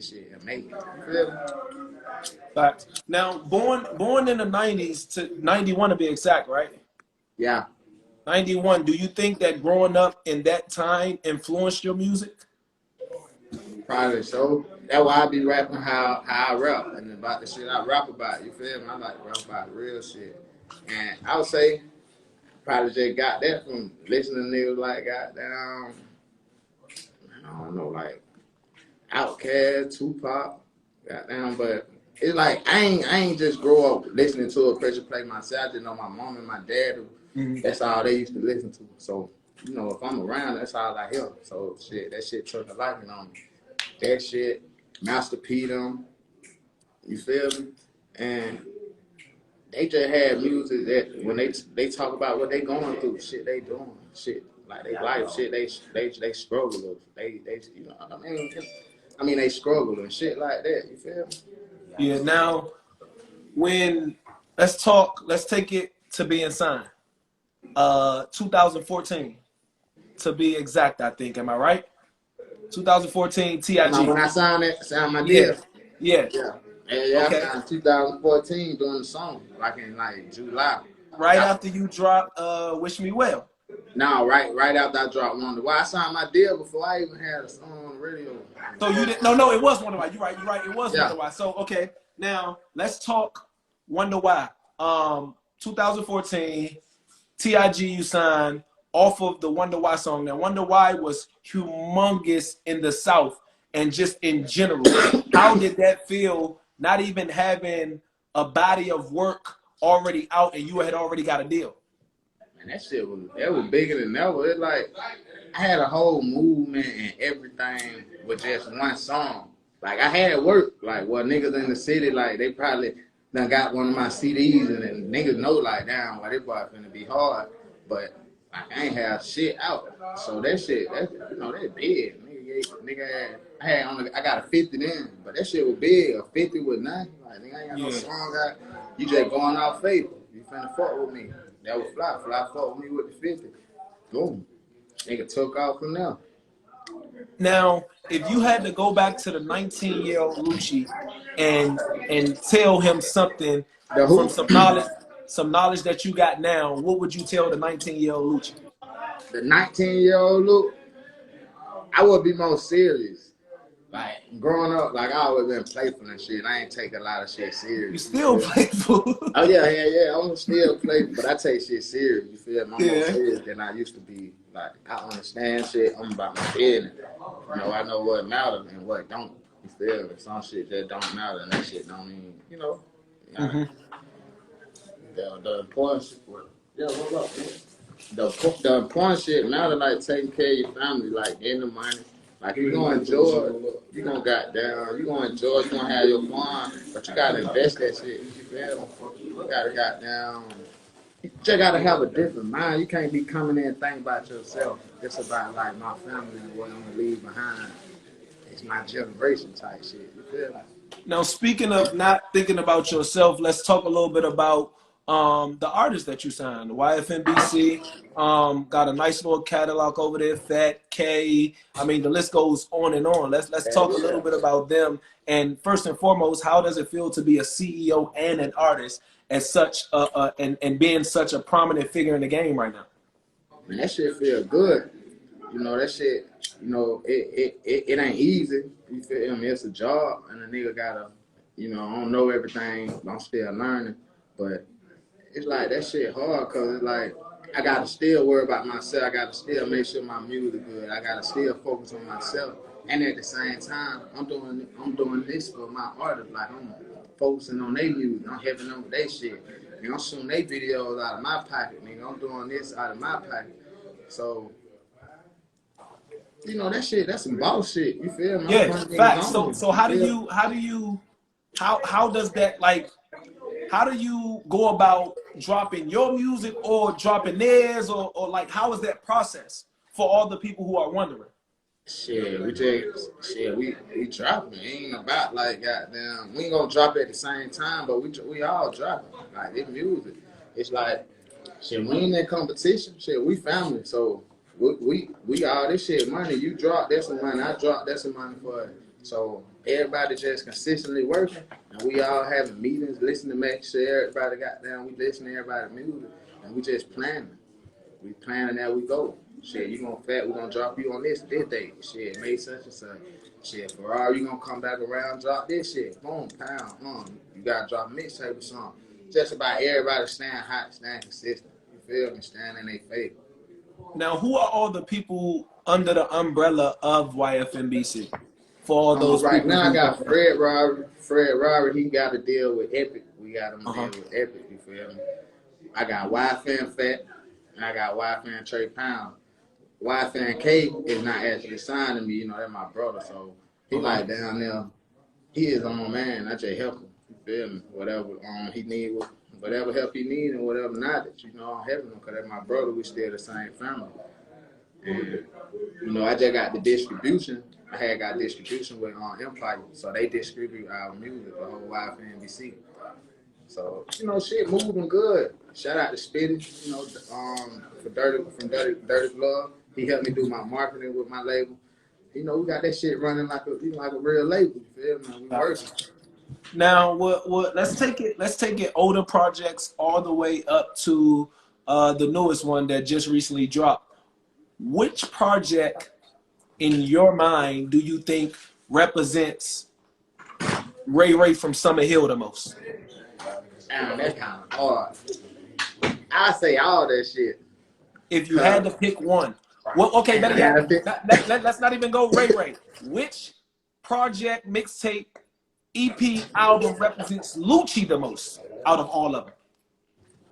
shit and make it. You feel me? Facts. Now, born in the 90s to 91 to be exact, right? Yeah. 91. Do you think that growing up in that time influenced your music? Probably so. That's why I be rapping how I rap and about the shit I rap about. You feel me? I like to rap about real shit. And I would say probably just got that from listening to niggas like goddamn, I don't know, like Outkast, Tupac, goddamn, but it's like I ain't just grow up listening to a pressure play myself. I just know my mom and my dad, that's all they used to listen to. So, you know, if I'm around, that's all I hear. So shit, that shit took a liking on me. That shit, Master P them, you feel me? And they just had music that when they talk about what they going through, shit they doing, shit like they life, shit they struggle, they you know what I mean they struggle and shit like that. You feel me? Yeah. Now, let's take it to being signed. 2014 to be exact, I think. Am I right? 2014 TIG. When I signed my Yeah. deal. Yeah. Yeah. Yeah, Okay. I signed 2014 doing the song, like in like July. Right after you dropped Wish Me Well. No, right after I dropped Wonder Why. I signed my deal before I even had a song on the radio. So you didn't? No, it was Wonder Why. You're right. It was Yeah. Wonder Why. So okay, now let's talk Wonder Why. 2014, TIG you signed off of the Wonder Why song. Now Wonder Why was humongous in the South and just in general. How did that feel? Not even having a body of work already out and you had already got a deal. Man, that was bigger than ever. It like I had a whole movement and everything with just one song. Like I had work. Like what niggas in the city, like they probably done got one of my CDs and then niggas know like damn, why this boy finna be hard. But like, I ain't have shit out. So that shit, that big. I got a 50 then, but that shit was big. A 50 with nothing. Like nigga, I ain't got no song out. You just going off faith. You finna fuck with me. That was Fly. Fly fucked with me with the 50. Boom. Nigga took off from there. Now, if you had to go back to the 19-year-old Lucci and tell him something from some knowledge that you got now, what would you tell the 19-year-old Lucci? The 19-year-old Luke, I would be more serious. Like growing up, like I always been playful and shit. I ain't take a lot of shit serious. You still playful? Oh yeah. I'm still playful, but I take shit serious. You feel me? I'm more serious than I used to be. Like I understand shit. I'm about my business. You know, I know what matters and what don't. You feel me? Some shit that don't matter and that shit don't even. You know. The important shit. Yeah, what's up? The important shit matter, like taking care of your family, like getting the money. Like if you gonna enjoy it, you gonna enjoy it, you gonna have your fun, but you gotta invest that shit. You feel me? You just gotta have a different mind. You can't be coming in and thinking about yourself. It's about like my family and what I'm gonna leave behind. It's my generation type shit. You feel me? Now, speaking of not thinking about yourself, let's talk a little bit about the artists that you signed. The YFN got a nice little catalog over there. Fat K. I mean, the list goes on and on. Let's talk a little bit about them. And first and foremost, how does it feel to be a CEO and an artist as such, and being such a prominent figure in the game right now? Man, that shit feel good. You know, that shit, it ain't easy. You feel me? It's a job, and a nigga gotta, I don't know everything, but I'm still learning. But it's like that shit hard, cause it's like I gotta still worry about myself. I gotta still make sure my music good. I gotta still focus on myself. And at the same time, I'm doing this for my artists. Like I'm focusing on their music. I'm helping them with their shit. I'm shooting their videos out of my pocket. I'm doing this out of my pocket. So, that shit, that's some boss shit. You feel me? Yeah, facts. So how does that, like, how do you go about dropping your music or dropping theirs, or like, how is that process for all the people who are wondering? Shit, we dropping. It ain't about like goddamn. We ain't gonna drop at the same time, but we all dropping. Like it's music. It's like shit. We ain't in competition. Shit, we family. So we all this shit money. You drop, that's some money. I drop, that's some money for it. So everybody just consistently working, and we all having meetings, listening to make sure everybody got down. We listen to everybody's music, and we just planning. We planning as we go. Shit, you gonna fat, we gonna drop you on this date. Shit, May such and such. Shit, Ferrari, you gonna come back around, drop this shit. Boom, pound, you gotta drop a mixtape or something. Just about everybody staying hot, staying consistent. You feel me? Staying in their faith. Now, who are all the people under the umbrella of YFNBC? For all those Right people now, I who got don't know. Fred Robert. Fred Robert, he got to deal with Epic. We got him Uh-huh. deal with Epic. You feel me? I got YFN Fat, and I got YFN Trey Pound. YFN K is not actually signed to me. You know, that's my brother, so he like down there. He is on man. I just help him. You feel me? Whatever he need, whatever help he need, and whatever knowledge. You know, I'm helping him because that's my brother. We still the same family. And you know, I just got the distribution. I had got distribution with Empire, so they distribute our music, the whole YFNBC. So you know, shit moving good. Shout out to Spitty, you know, for Dirty Glove. He helped me do my marketing with my label. You know, we got that shit running like a real label. You feel me? We working. Now, what? Let's take it. Let's take it. Older projects all the way up to the newest one that just recently dropped. Which project, in your mind, do you think represents Ray from Summer Hill the most? Damn, that's kind of hard. I say all that shit. If you had to pick one, well, okay, better yet, let's not even go Ray. Which project, mixtape, EP, album represents Lucci the most out of all of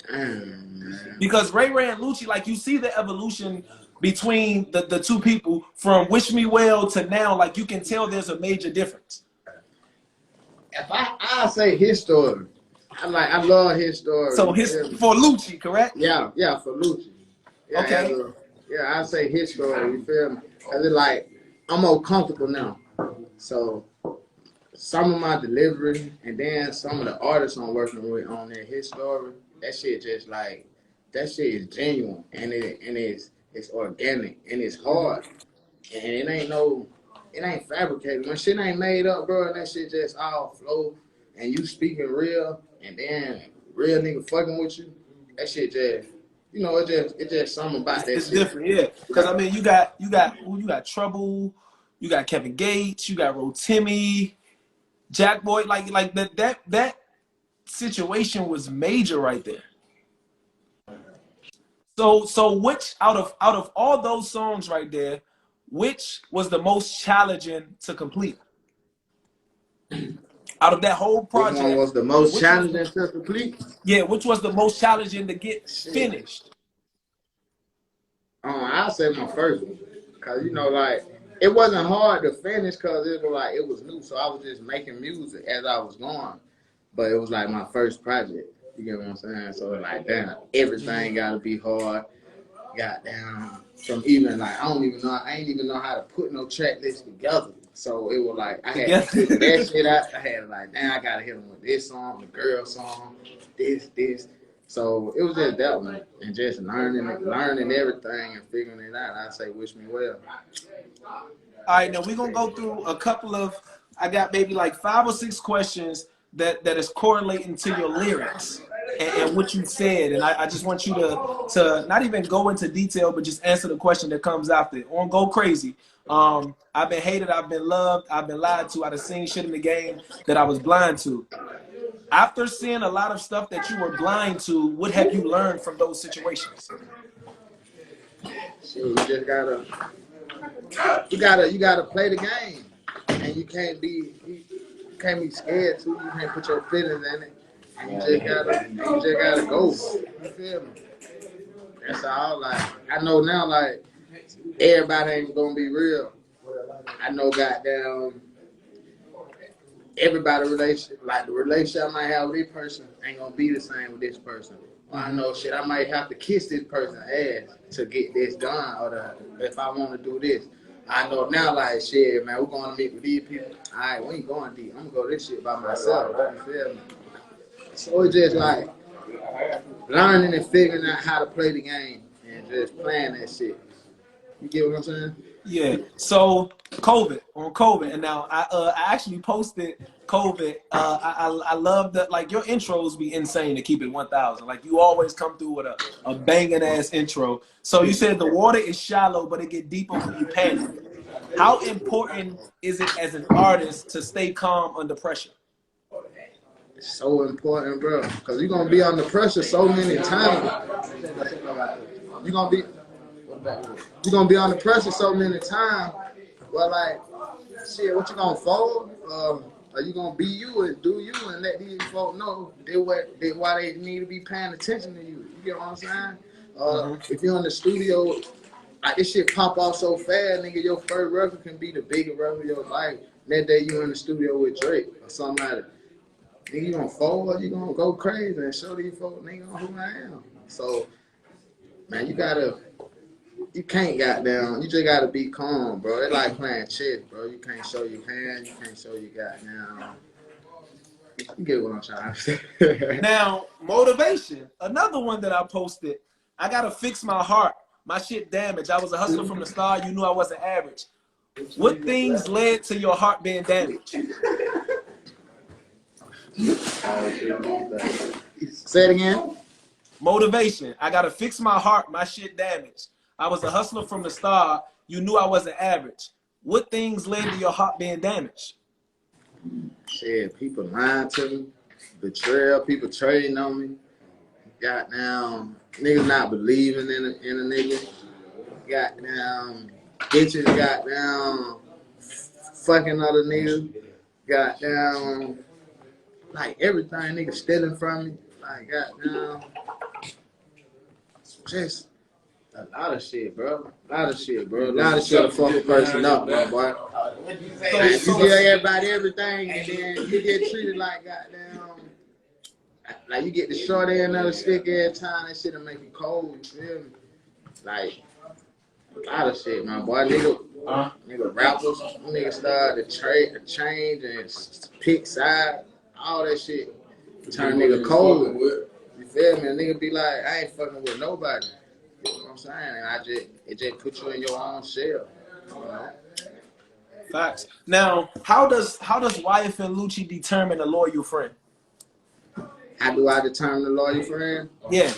them? Because Ray and Lucci, like you see the evolution between the two people from Wish Me Well to now, like you can tell there's a major difference. If I say his story, I love his story. So for Lucci, correct? Yeah, for Lucci. Yeah, okay. I say his story. You feel me? Cause it's like I'm more comfortable now. So some of my delivery and then some of the artists I'm working with on there, his story, that shit just like that shit is genuine and it's organic and it's hard and it ain't fabricated. When shit ain't made up, bro, and that shit just all flow and you speaking real and then real nigga fucking with you, that shit just you know, it just something about that. It's shit. different, yeah. Because I mean, you got Trouble, you got Kevin Gates, you got Rotimi, Jack Boy, like that situation was major right there. So which out of all those songs right there, which was the most challenging to complete? Out of that whole project, which one was the most challenging to complete? Yeah, which was the most challenging to get finished? I'll say my first one, cause you know, like it wasn't hard to finish, cause it was new, so I was just making music as I was going, but it was like my first project. You get what I'm saying? So like, damn, everything gotta be hard. Goddamn, from even like I ain't even know how to put no track list together. So it was like I had to figure that shit out. I had like, damn, I gotta hit them with this song, the girl song, this. So it was just that one, and just learning everything and figuring it out. I say, wish me well. All right, now we're gonna go through a couple of. I got maybe like 5 or 6 questions that is correlating to your lyrics and what you said, and I just want you to not even go into detail, but just answer the question that comes after. On Go Crazy. I've been hated, I've been loved, I've been lied to, I've seen shit in the game that I was blind to. After seeing a lot of stuff that you were blind to, what have you learned from those situations? So you just gotta play the game, and you can't be scared to. You can't put your feelings in it. And you just gotta go. You feel me? That's all. Like I know now, like everybody ain't gonna be real. I know, goddamn. Everybody relationship, like the relationship I might have with this person ain't gonna be the same with this person. Or I know shit, I might have to kiss this person's ass to get this done, or if I want to do this. I know now, like shit, man, we're going to meet with these people. All right, we ain't going deep. I'm gonna go this shit by myself. You feel me? So it's just like learning and figuring out how to play the game and just playing that shit. You get what I'm saying? Yeah. So COVID, and now I actually posted COVID. I love that. Like your intros be insane to keep it 1,000. Like you always come through with a banging ass intro. So you said the water is shallow, but it get deeper when you panic. How important is it as an artist to stay calm under pressure? It's so important, bro, because you're gonna be under pressure so many times. You're gonna be you're gonna be under pressure so many times. Well, like, shit, what you gonna fold? Are you gonna be you and do you and let these folks know why they need to be paying attention to you? You get what I'm saying? If you're in the studio, like this shit pop off so fast, nigga, your first record can be the biggest record of your life. That day you in the studio with Drake or something like that. Nigga, you gonna fold or you gonna go crazy and show these folks, nigga, who I am. So, man, you can't goddamn, you just gotta be calm, bro. It's like playing chess, bro. You can't show your hand, you can't show your goddamn. You get what I'm trying to say. Now, motivation. Another one that I posted. I gotta fix my heart. My shit damaged. I was a hustler from the start. You knew I wasn't average. What things led to your heart being damaged? Say it again. Motivation. I gotta fix my heart. My shit damaged. I was a hustler from the start. You knew I wasn't average. What things led to your heart being damaged? Shit, people lying to me, betrayal, people trading on me. Goddamn, niggas not believing in a nigga. Goddamn, bitches, goddamn, fucking other niggas. Goddamn, like everything, niggas stealing from me. Like, goddamn, just a lot of shit, bro. A lot of shit to fuck a person up, my boy. Like, you give everybody everything, and then you get treated like goddamn. Like you get the short end of the stick every time. That shit'll make you cold. You feel me? Like a lot of shit, my boy. Nigga rappers, nigga start to change and pick side. All that shit turn nigga cold. You feel me? A nigga be like, I ain't fucking with nobody. You know what I'm saying? And it just put you in your own shell. You know? Facts. Now, how does YFN Lucci determine a loyal friend? How do I determine a loyal friend? Yeah.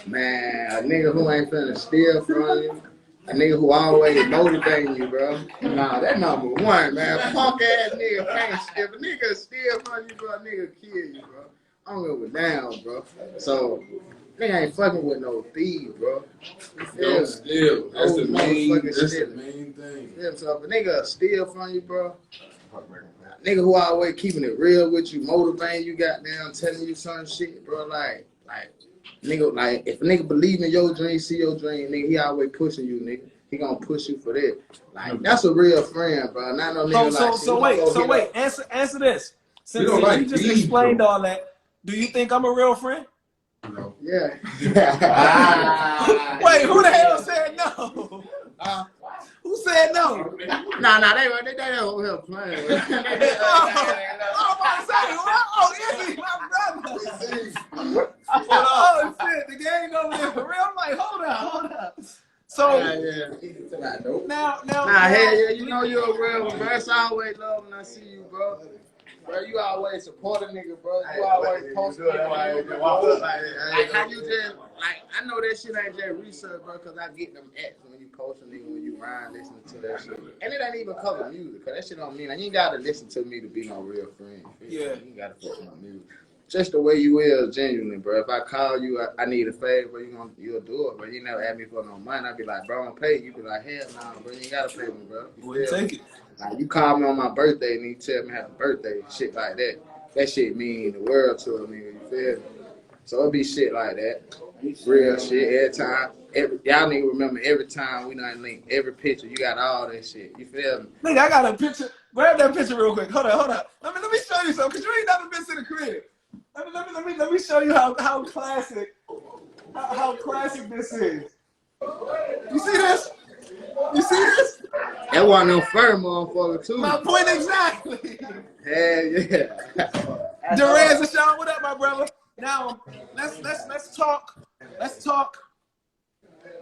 Man, a nigga who ain't finna steal from you. A nigga who always motivating you, bro. Nah, that number one, man. Punk ass nigga can't steal. If a nigga steal from you, bro, a nigga kill you, bro. I don't give a damn, bro. So, nigga ain't fucking with no thief, bro. Don't steal. That's the main thing. Yeah, so if a nigga steal from you, bro, nigga who always keeping it real with you, motivating you, goddamn, telling you some shit, bro, like, nigga, like, if a nigga believe in your dream, see your dream, nigga, he always pushing you, nigga. He gonna push you for that. Like, that's a real friend, bro. Not no nigga So wait. Answer this. Since you just explained all that, do you think I'm a real friend? No. Yeah. Wait, who the hell said no? Who said no? Nah, they over here playing. Izzy, my brother. Oh shit, the game over there for real. I'm like, hold up. So now, hell yeah, you know you're a real one, bro. It's always love when I see you, bro. Bro, you always support a nigga, bro. You always post it. Like how you just, like, I know that shit ain't just research, bro, because I get them acts when you post a nigga, when you rhyme, listening to that shit. And it ain't even cover music, because that shit don't mean, like, you ain't got to listen to me to be my real friend. Yeah. You ain't got to fuck my music. Just the way you is, genuinely, bro. If I call you, I need a favor, you'll do it, but you never ask me for no money. I'd be like, bro, I'm gonna pay you. You be like, hell no, bro, you ain't gotta pay me, bro. We'll take it. Like, you call me on my birthday and you tell me happy birthday, shit like that. That shit mean the world to a nigga, you feel me? So it be shit like that. Real shit every time. Y'all nigga remember every time we done link, every picture, you got all that shit. You feel me? Nigga, I got a picture. Grab that picture real quick. Hold on. Let me show you something, because you ain't never been to the crib. Let me show you how classic this is. You see this? That wasn't no fur motherfucker too. My point exactly. Hell yeah. Durez and Sean, what up, my brother? Now let's talk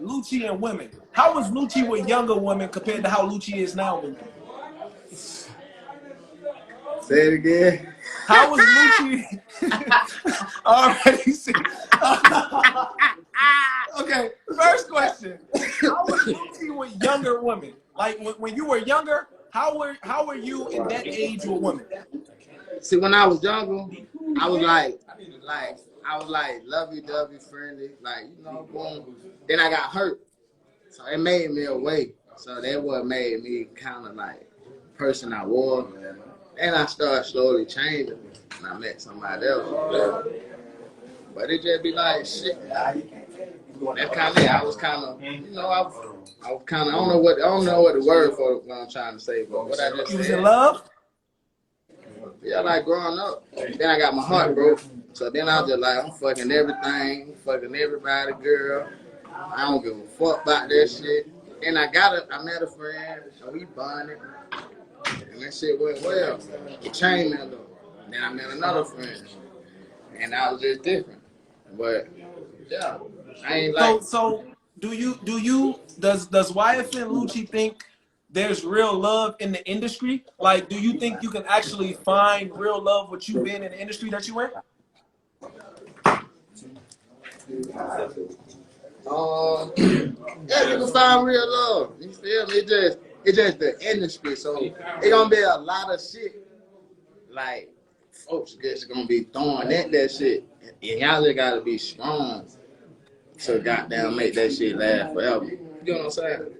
Lucci and women. how was Lucci with younger women compared to how Lucci is now with women? Say it again. How was Lucci? Already see. Okay, first question. How was Lucci with younger women? Like when you were younger, how were you in that age with women? See, when I was younger, I was like lovey-dovey, friendly, like, you know, boom. Then I got hurt, so it made me away. So that what made me kind of like the person I was. Then I started slowly changing, and I met somebody else. But it just be like shit. That kind of, I was kind of, you know, I was kind of, I don't know what the word for what I'm trying to say, but what I just You was said. in love? Yeah, like growing up. Then I got my heart broke. So then I was just like, I'm fucking everything, fucking everybody, girl. I don't give a fuck about that shit. And I met a friend, so we bonded. And that shit went well. It changed me a little. Then I met another friend. And I was just different. But yeah, I ain't like. So does YFN Lucci think there's real love in the industry? Like, do you think you can actually find real love with you being in the industry that you in? Yeah, you can find real love. You feel me? It's just the industry. So it's gonna be a lot of shit. Like folks just gonna be throwing at that shit. And y'all just gotta be strong to goddamn make that shit last forever. You know what I'm saying?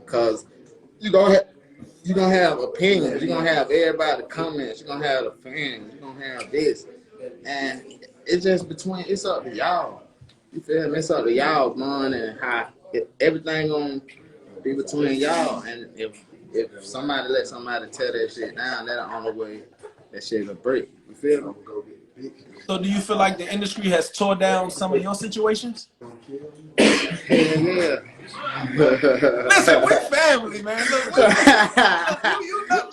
Cause you gonna have opinions. You're gonna have everybody comments. You're gonna have the fans. You're gonna have this. And it's just it's up to y'all. You feel me? It's up to y'all, man, and how everything gonna be between y'all. And if somebody let somebody tear that shit down, that's the only way that shit will break. You feel me? So do you feel like the industry has tore down some of your situations? Hell yeah. Listen, we're family, man. Look,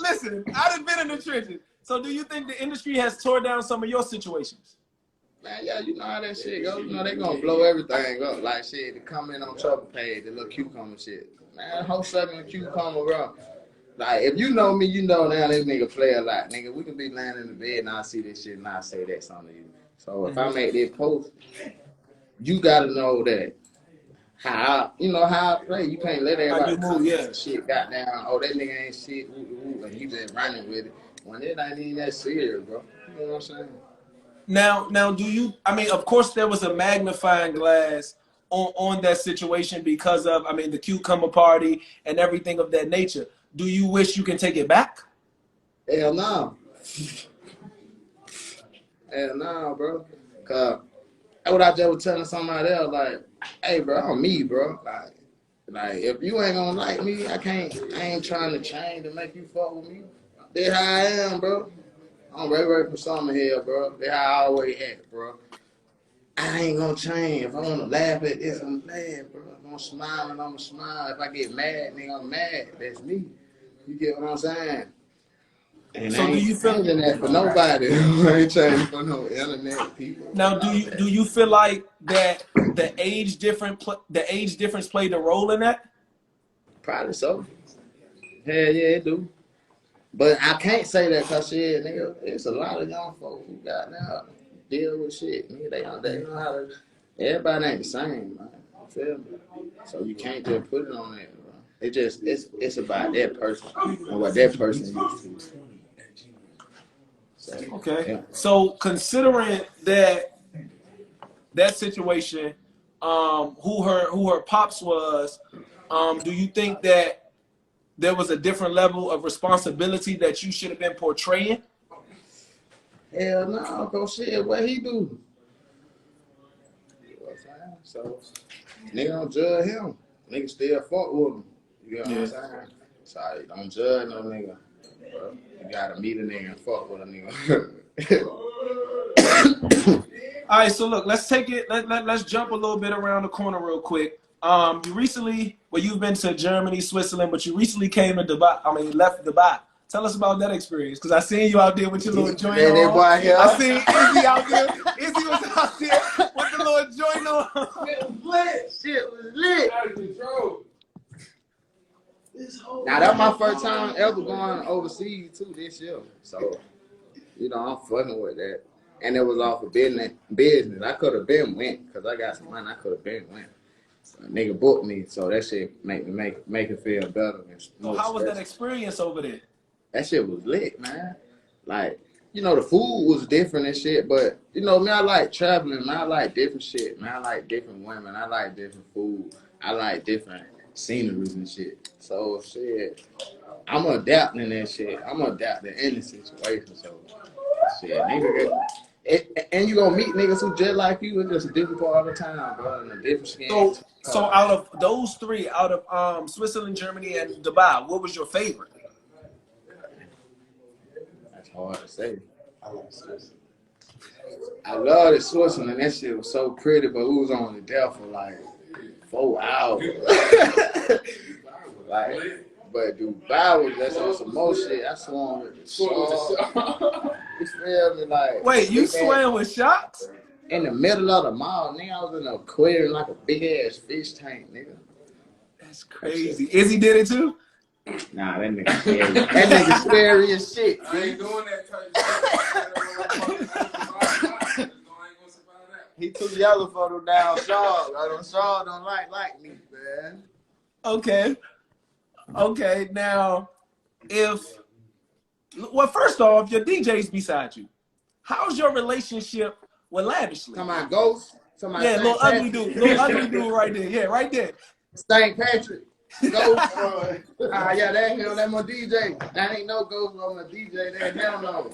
listen, I've been in the trenches. So do you think the industry has tore down some of your situations? Man, yeah, you know how that shit go. You know they gonna blow everything up. Like shit, to come in on trouble page, the little cucumber shit. Man, whole sucking a cucumber, bro. Like if you know me, you know now this nigga play a lot. Nigga, we can be laying in the bed and I see this shit and I say that something to you. So if I make this post, you gotta know that how I play. You can't let everybody come and shit goddamn, oh that nigga ain't shit, and you just running with it. When it ain't even that serious, bro. You know what I'm saying? Now, do you? I mean, of course, there was a magnifying glass on that situation because of, I mean, the cucumber party and everything of that nature. Do you wish you can take it back? Hell no. Hell no, bro. Cause that's what I just was telling somebody else. Like, hey, bro, I'm me, bro. Like if you ain't gonna like me, I ain't trying to change to make you fuck with me. That's how I am, bro. I'm ready for something here, bro. That's how I always act, bro. I ain't gonna change. If I wanna laugh at this, I'm laugh, bro. If I'm gonna smile, and I'm gonna smile. If I get mad, nigga, I'm mad. That's me. You get what I'm saying? And So I ain't changing that for nobody. I ain't changing for no internet people. Now, do you feel like that the age difference played a role in that? Probably so. Hell yeah, it do. But I can't say that because shit, nigga, it's a lot of young folks who got now deal with shit. Nigga, they know how to. Everybody ain't the same, man. You feel me? So you can't just put it on that, bro. It's about that person and what that person used to. So, Okay. yeah. So considering that situation, who her pops was, do you think that there was a different level of responsibility that you should have been portraying? Hell no, go shit. What he do? You know what I'm saying? So nigga don't judge him. Nigga still fuck with him. You know what I'm saying? So don't judge no nigga. Bro. You gotta meet a nigga and fuck with a nigga. All right, so look, let's take it. Let's jump a little bit around the corner real quick. You recently, well, you've been to Germany, Switzerland, but you recently came to Dubai. I mean, left Dubai. Tell us about that experience, because I seen you out there with your little joint on. Boy, I seen Izzy out there. Izzy was out there with the little joint on. Shit was lit. Shit was lit. Out of control. Now that's my first time ever going overseas too this year. So, you know, I'm fucking with that. And it was off of business. I could have been went because I got some money. I could have been went. So, a nigga booked me, so that shit make it feel better. So how was that experience over there? That shit was lit, man. Like, you know, the food was different and shit, but you know, man, I like traveling, man. I like different shit, man. I like different women. I like different food. I like different sceneries and shit. So shit, I'm adapting that shit. I'm adapting any situation. So shit, nigga. And you gonna meet niggas who just like you. It's just a different part of the time, bro, and a different skin. So out of those three, out of Switzerland, Germany, and Dubai, what was your favorite? That's hard to say. I love Switzerland. I love the Switzerland. That shit was so pretty, but we was on the there for like 4 hours. Like, but Dubai was just on some more shit. I swam with the shark. You feel me? Like, wait, you swam with sharks? In the middle of the mall, nigga. I was in an aquarium like a big ass fish tank, nigga. That's crazy. Izzy did it too? Nah, that nigga scary. That nigga scary as shit. I ain't doing that type of shit. He too yellow for them down sharks. Them sharks don't like me, man. Okay. Okay, now, first off, your DJ's beside you. How's your relationship with Lavishly? Come on, Ghost. Yeah, little ugly dude right there. Yeah, right there. St. Patrick. Ghost. Yeah, that him, that my DJ. That ain't no Ghost on my DJ. That hell no.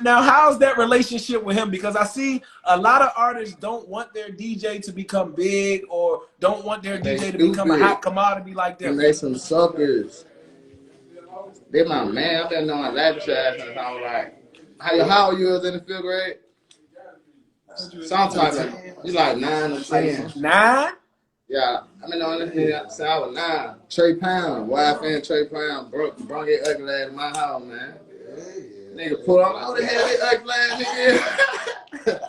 Now, how's that relationship with him? Because I see a lot of artists don't want their DJ to become big or don't want their DJ to become a hot commodity like them. And they some suckers. They my man. I've been knowing Lavishly since I was like, how old you was in the 5th grade? Sometimes you like 9 or 10. 9? Yeah, I mean on this since I was 9. Trey Pound, YFN Trey Pound, brought his ugly ass to my house, man. Nigga pull on, oh the hell this ugly ass nigga.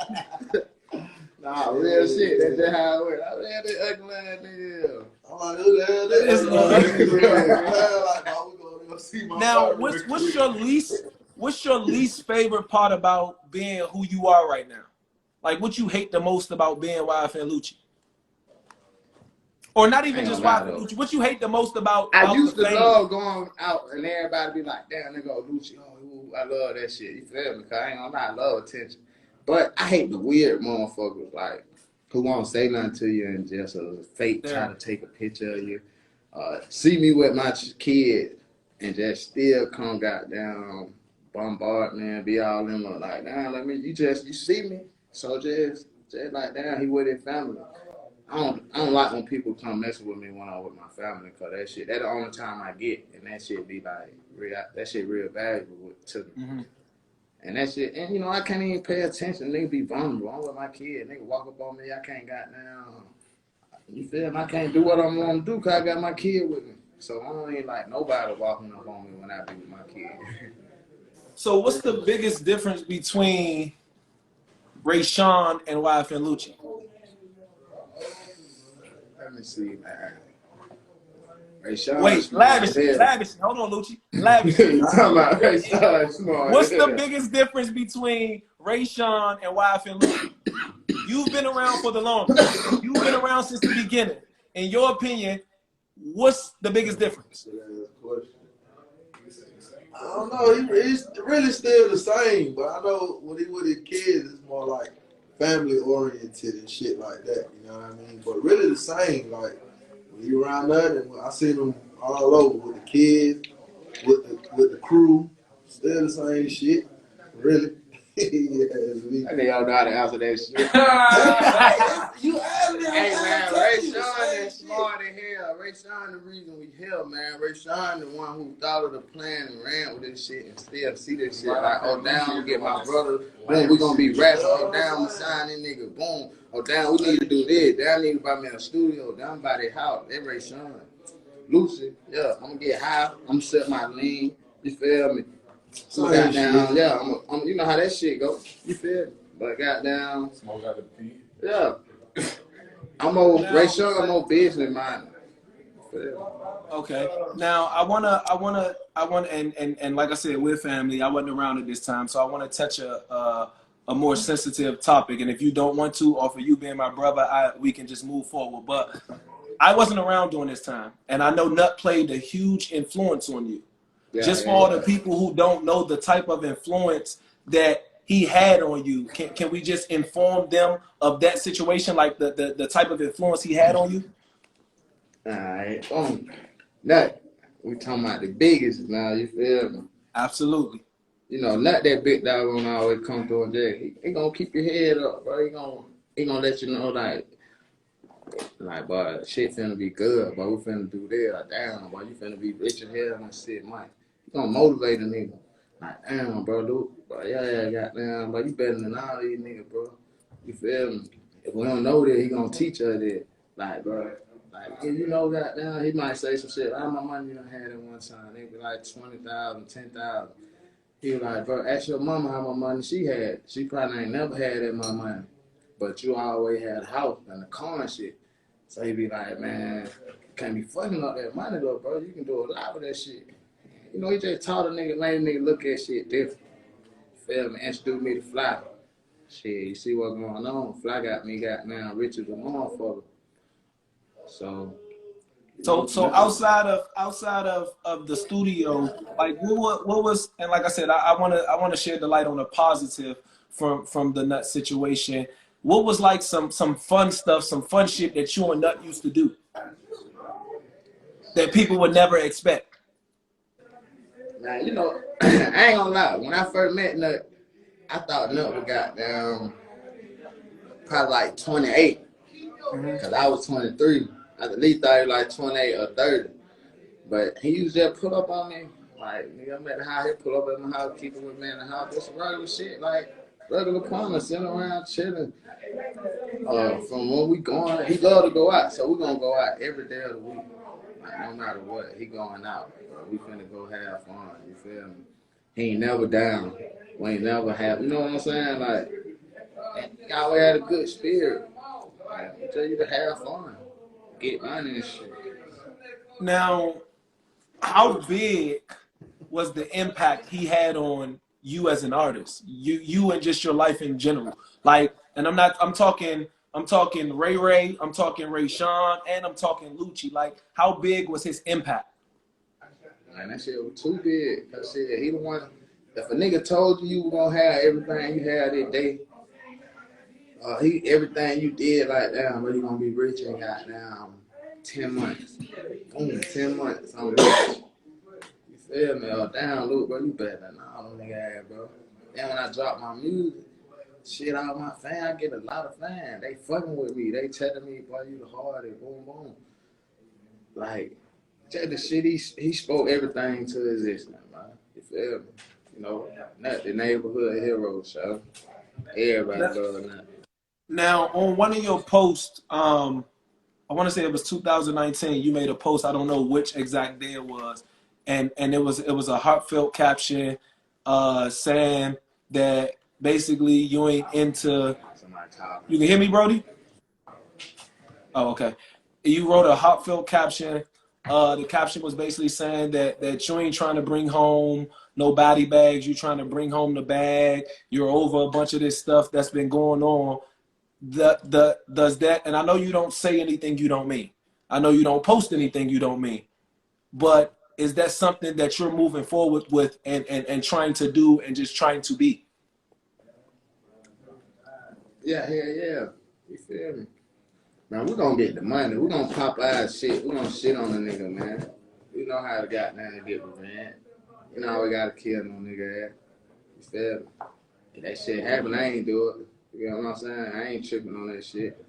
Nah, real shit. That's just how it went. Oh the hell this ugly ass nigga. I'm like, who the hell this nigga? Now, what's your least favorite part about being who you are right now? Like, what you hate the most about being YFN Lucci? Or not even just YFN Lucci. What you hate the most about I used to love going out and everybody be like, damn, nigga, Lucci. Oh, I love that shit. You feel me? Because I ain't gonna lie, I love attention. But I hate the weird motherfuckers, like, who won't say nothing to you and just fake try to take a picture of you. See me with my kid and just still come goddamn bombard, man, be all in like, damn, let me, you see me. So just like, damn, he with his family. I don't like when people come messing with me when I'm with my family, cause that shit, that's the only time I get, and that shit be like, that shit real valuable to me. Mm-hmm. And that shit, and you know, I can't even pay attention. Nigga be vulnerable. I'm with my kid. Nigga walk up on me, I can't goddamn, you feel me? I can't do what I'm gonna do, cause I got my kid with me. So I don't even like nobody walking up on me when I be with my kid. So what's the biggest difference between Ray Sean and YFN Lucci? Let me see, man. Ray Sean. Wait, Lavish. Hold on, Lucci. Lavish. What's the biggest difference between Ray Sean and YFN Lucci? You've been around for the longest. You've been around since the beginning. In your opinion, what's the biggest difference? I don't know. He's really still the same, but I know when he with his kids, it's more like family oriented and shit like that. You know what I mean? But really the same. Like when you around that, and I see them all over with the kids, with the crew, still the same shit. Really. I think y'all know how to answer that shit. You asked me. Hey man, Ray Sean is smart as hell. Ray Sean the reason we here, man. Ray Sean the one who thought of the plan and ran with this shit and still see this shit. Like, oh damn, we get my brother. Boom, we gonna be rapping. Oh damn, we sign this nigga. Boom. Oh damn, we need to do this. Damn, I need to buy me a studio. Damn, buy their house. That Ray Sean. Lucci, yeah, I'm gonna get high. I'm gonna set my lean. You feel me? So goddamn, yeah, I'm, you know how that shit go. You feel me? But goddamn, Smoke out the pee. yeah. I'm more Ray Now, Sean, I'm more business minded. okay. Now and like I said, we're family. I wasn't around at this time, so I want to touch a more sensitive topic. And if you don't want to, or for you being my brother, we can just move forward. But I wasn't around during this time, and I know Nut played a huge influence on you. Yeah, Just for yeah, all the yeah. people who don't know the type of influence that he had on you, can we just inform them of that situation, like the type of influence he had on you? Alright. Nut. We talking about the biggest now, you feel me? Absolutely. You know, not that big dog gonna always come through and jail. He gonna keep your head up, bro. He gonna let you know like, boy, shit finna be good, boy. We finna do this. Like, damn, boy, you finna be rich in hell and shit, Mike. He gonna motivate a nigga. Like, damn, bro, dude. Bro, yeah, goddamn, bro, you better than all these niggas, bro. You feel me? If we don't know that, he gonna teach us that. Like, bro, like, you know, goddamn, he might say some shit. How much money you done had at one time? They be like 20,000, 10,000. He was like, bro, ask your mama how much money she had. She probably ain't never had that much money. But you always had a house and a car and shit. So he be like, man, you can't be fucking up that money though, bro. You can do a lot with that shit. You know, he just taught a nigga, made a nigga look at shit different. Feel me? Introduced me to Fly. Shit, you see what's going on? Fly got me now rich as a motherfucker. So, So outside of the studio, like what was, and like I said, I want to shed the light on the positive from the Nut situation. What was like some fun stuff, some fun shit that you and Nut used to do that people would never expect? now, you know, I ain't gonna lie. When I first met Nut, I thought Nut was goddamn probably like 28. Because I was 23. I at least thought he was like 28 or 30. But he used to pull up on me. Like, nigga, I'm at the house, he pull up at my house, keep it with me in the house. Just regular shit, like regular partner, sitting around chilling. From when we going, he love to go out. So we going to go out every day of the week. Like, no matter what, he going out. We finna go have fun, you feel me? He ain't never down. We ain't never have, you know what I'm saying? Like, he always had a good spirit. Like, I tell you to have fun. Get money and shit. Now, how big was the impact he had on you as an artist? You and just your life in general. Like, and I'm talking Ray, I'm talking Ray Sean, and I'm talking Lucci. Like, how big was his impact? Man, that shit was too big. That shit, he the one. If a nigga told you were gonna have everything you had that day, everything you did like damn, but you gonna be rich in goddamn 10 months. Boom, 10 months. I'm rich. You feel me? Oh damn, Luke, bro, you better than all them nigga had, bro. Then when I drop my music, shit, all my fans, I get a lot of fans. They fucking with me. They telling me, boy, you the hardest. Boom, boom. Like, just the shit he spoke everything to existence, man. You feel me? You know, not the neighborhood hero show. Everybody love that. Now, on one of your posts, I want to say it was 2019. You made a post. I don't know which exact day it was, and it was a heartfelt caption, saying that basically you ain't into. You can hear me, Brody? Oh, okay. You wrote a heartfelt caption. The caption was basically saying that you ain't trying to bring home no body bags. You trying to bring home the bag. You're over a bunch of this stuff that's been going on. Does that, and I know you don't say anything you don't mean. I know you don't post anything you don't mean. But is that something that you're moving forward with and trying to do and just trying to be? Yeah. You feel me? Man, we're gonna get the money. We're gonna pop our shit. We're gonna shit on the nigga, man. We know how to goddamn get revenge. You know how we gotta kill no nigga ass. You feel me? If that shit happen, I ain't do it. You know what I'm saying? I ain't tripping on that shit.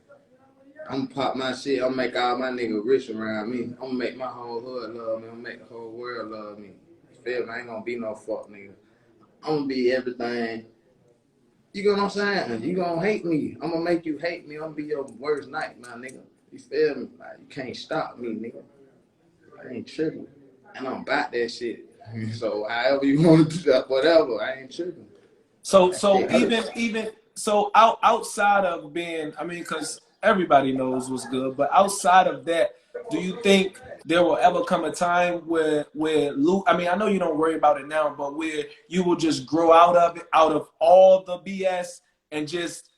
I'm gonna pop my shit. I'm gonna make all my niggas rich around me. I'm gonna make my whole hood love me. I'm gonna make the whole world love me. You feel me? I ain't gonna be no fuck nigga. I'm gonna be everything. You know what I'm saying? You gonna hate me. I'm gonna make you hate me. I'm gonna be your worst nightmare, nigga. You feel me? Like, you can't stop me, nigga. I ain't tripping. And I'm about that shit. So however you want to do that, whatever, I ain't tripping. So even So outside of being, I mean, because everybody knows what's good, but outside of that, do you think there will ever come a time where Luke? I mean, I know you don't worry about it now, but where you will just grow out of it, out of all the BS, and just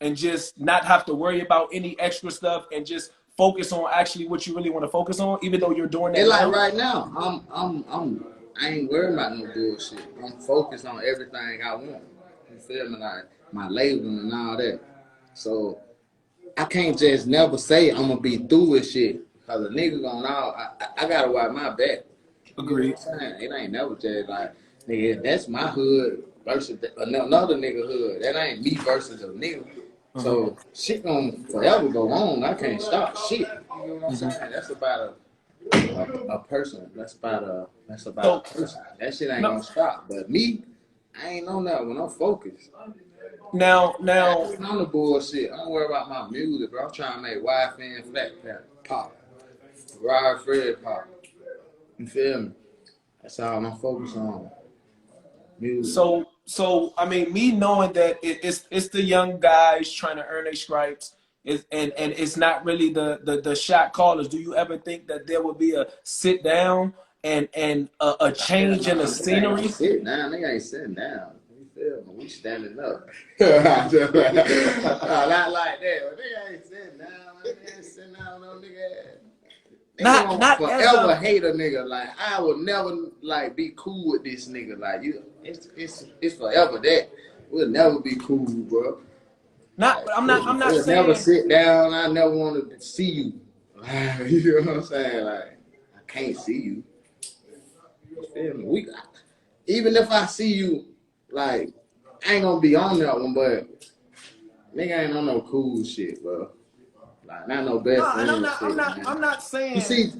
not have to worry about any extra stuff, and just focus on actually what you really want to focus on, even though you're doing that It's like now. right now, I ain't worried about no bullshit. I'm focused on everything I want. You feel me? Like my label and all that. So I can't just never say I'm gonna be through with shit. Cause a nigga gonna all I gotta watch my back. You know Agreed. what I'm saying? It ain't never just like, nigga, that's my hood versus another nigga hood. That ain't me versus a nigga. So shit gonna forever go on. I can't stop shit. You know what I'm saying? That's about a person. That's about a So person. That shit ain't no, gonna stop. But me, I ain't on that when I'm focused. I now, ain't on the bullshit. I don't worry about my music, bro. I'm trying to make YFN Flat Pack pop. Rod Fred pop. You feel me? That's all I'm focused on. Music. so I mean, me knowing that it's the young guys trying to earn their stripes, and it's not really the shot callers. Do you ever think that there will be a sit down and a Hell change no, in the nigga ain't gonna scenery? sit down. Nigga ain't sitting down. You feel me? We standing up. Not like that. But nigga ain't sitting down. Nigga ain't sitting down no nigga. Nigga Not won't not as forever of hate a nigga. Like I will never like be cool with this nigga. Like you, it's forever that we'll never be cool, bro. not. Like I'm not we'll never saying. sit down. I never want to see you. You know what I'm saying? Like I can't see you. You feel me? Even if I see you, like I ain't gonna be on that one, but nigga ain't on no cool shit, bro. Like not no best No, and friend shit, man. I'm not You saying. see,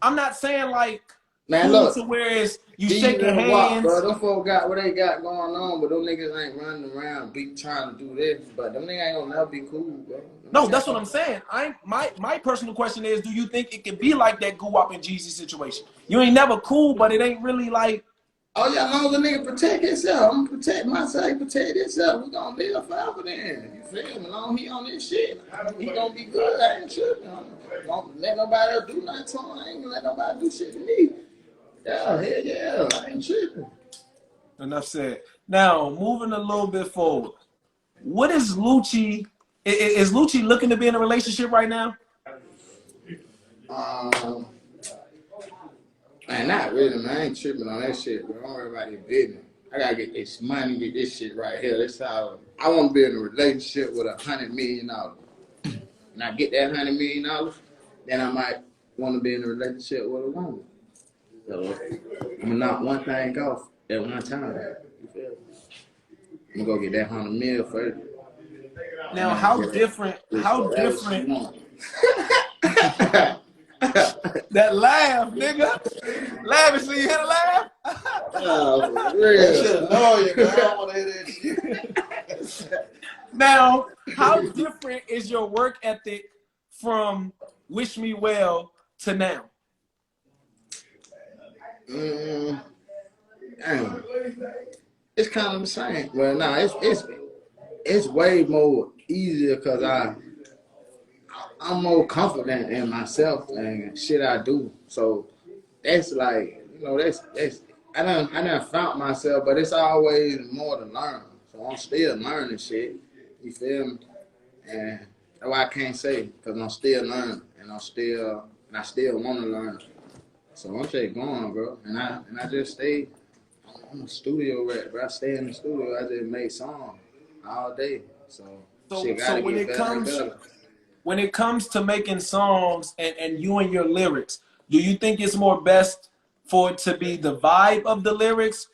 I'm not saying like man, cool look. to where it's you These shaking and what, bro? hands. Them folk got what they got going on, but them niggas ain't running around trying to do this. But them niggas ain't gonna never be cool, bro. Them No, niggas that's ain't what I'm gonna... saying. My personal question is, do you think it can be like that Guwap and Jeezy situation? You ain't never cool, but it ain't really like. Oh yeah, as long as the nigga protect himself, I'm gonna protect myself, he protect himself. We gonna live forever then. You feel me? As long as he on this shit, he gonna be good. I ain't tripping. Don't let nobody else do nothing to him. I ain't gonna let nobody do shit to me. Yeah, hell yeah, I ain't tripping. Enough said. Now, moving a little bit forward, what is Lucci? Is Lucci looking to be in a relationship right now? Um, Man, not really, man. I ain't tripping on that shit, bro. Don't worry about your business. I gotta get this money, get this shit right here. That's how I want to be in a relationship with $100 million. And I get that $100 million, then I might want to be in a relationship with a woman. So I'm gonna knock one thing off at one time. You feel me? I'm gonna go get that 100 mil first. And Now, I'm gonna how get her different? bitch How whatever she different? want. That laugh, nigga. Laugh until you hit a laugh. Oh, for That real. shit annoying, man. I don't want to hear that shit. Now, how different is your work ethic from Wish Me Well to now? Mm, Damn. It's kind of the same. Well, no, it's way more easier because I'm more confident in myself and shit I do. So that's like, that's I done found myself, but it's always more to learn. So I'm still learning shit. You feel me? And that's why I can't say because I'm still learning and I still want to learn. So I'm just going, bro. And I just stay. I'm a studio rat, bro. I stay in the studio. I just make songs all day. So So, shit so gotta when get it better and comes better. when it comes to making songs and you and your lyrics, do you think it's more best for it to be the vibe of the lyrics,